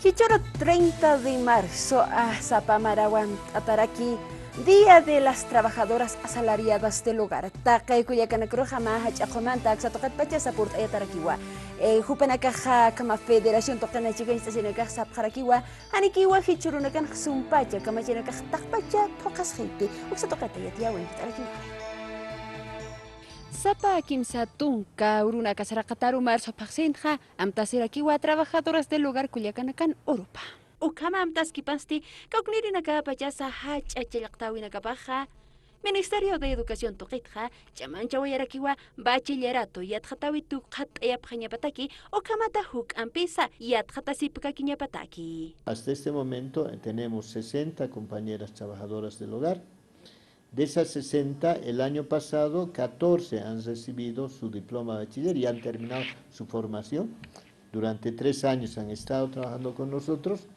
Chichoro 30 de marzo a Zapamarawan Ataraki, Día de las Trabajadoras Asalariadas del Hogar. Takay kuyakanakruja mahach akomanta sa tokat pacha sa purt ayatarakiwa. Hupanakaha kama Federasyon tokana chiga istasinaka sa karakiwa, hanikiwa hichurunakan sumpacha kama chinaka takpacha tokas hiti. Uksa tokat ayatiyawin tarakiwa. Sapa kimsa tunka uruna kasarakataru marzo paksentja amtasirakiwa trabajadoras del hogar kulyakanakan Europa. Ukama amtaskipasti kauknirinaka pachasa hachachayaqtawinakapaja Ministerio de Educación toqitja chamanchawayarakiwa bachillerato yatjatawitu qhat'ayapqañapataki ukamata huk ampisa yatjatasipukakiñapataki. Hasta este momento tenemos 60 compañeras trabajadoras del hogar. De esas 60, el año pasado 14 han recibido su diploma de bachiller y han terminado su formación. Durante 3 años han estado trabajando con nosotros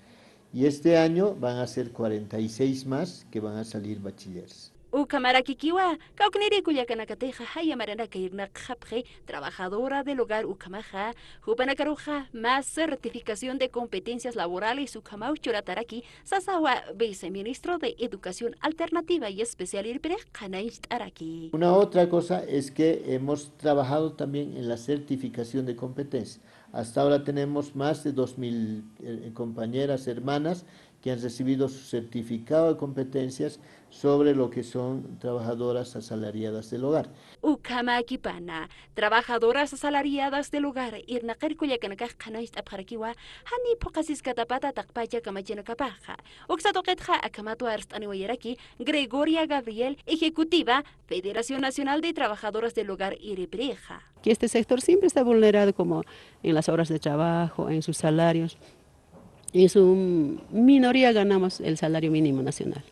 y este año van a ser 46 más que van a salir bachilleres. Ukamarakikiwa, kaukniri kuyakanakateja hayamaranaka irnaqhapje, trabajadora del hogar ukamaja, hupanakaruja, más certificación de competencias laborales ukamau churataraki, sasawa viceministro de Educación Alternativa y Especial Irpere, Araki. Una otra cosa es que hemos trabajado también en la certificación de competencias. Hasta ahora tenemos más de 2.000 compañeras, hermanas, que han recibido su certificado de competencias sobre lo que son trabajadoras asalariadas del hogar. Ukamakipana, trabajadoras asalariadas del hogar, irnaqir kuyakanakaj qanayst apjarakiwa, hani pokasis katapata takpacha kamachinakapaja. Uxatoqetja akamato arstaniwayaraki, Gregoria Gabriel, ejecutiva, Federación Nacional de Trabajadoras del Hogar Iripreja. Que este sector siempre está vulnerado como en las horas de trabajo, en sus salarios. En su minoría ganamos el salario mínimo nacional.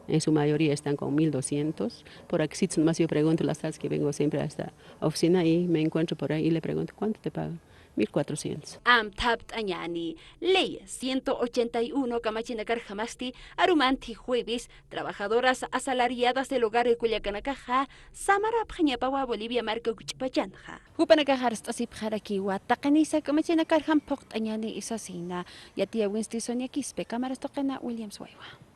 En su mayoría están con 1.200. Por aquí más yo pregunto las tardes que vengo siempre a esta oficina y me encuentro por ahí y le pregunto, ¿cuánto te pagan? 1.400. Amtapt Añani, Ley 181 Kamachinakar Jamasti, Arumanti Jueves, trabajadoras asalariadas del hogar de Culiacanakaja, Samara Pjañapawa, Bolivia, Marco Cuchipachanja. Hupanakajar Stasipjarakiwa, Takanisa Kamachinakar Hampokt Añani Isasina, Yatia Winsti Sonia Quispe, Cámaras Tokena Williams Waiwa.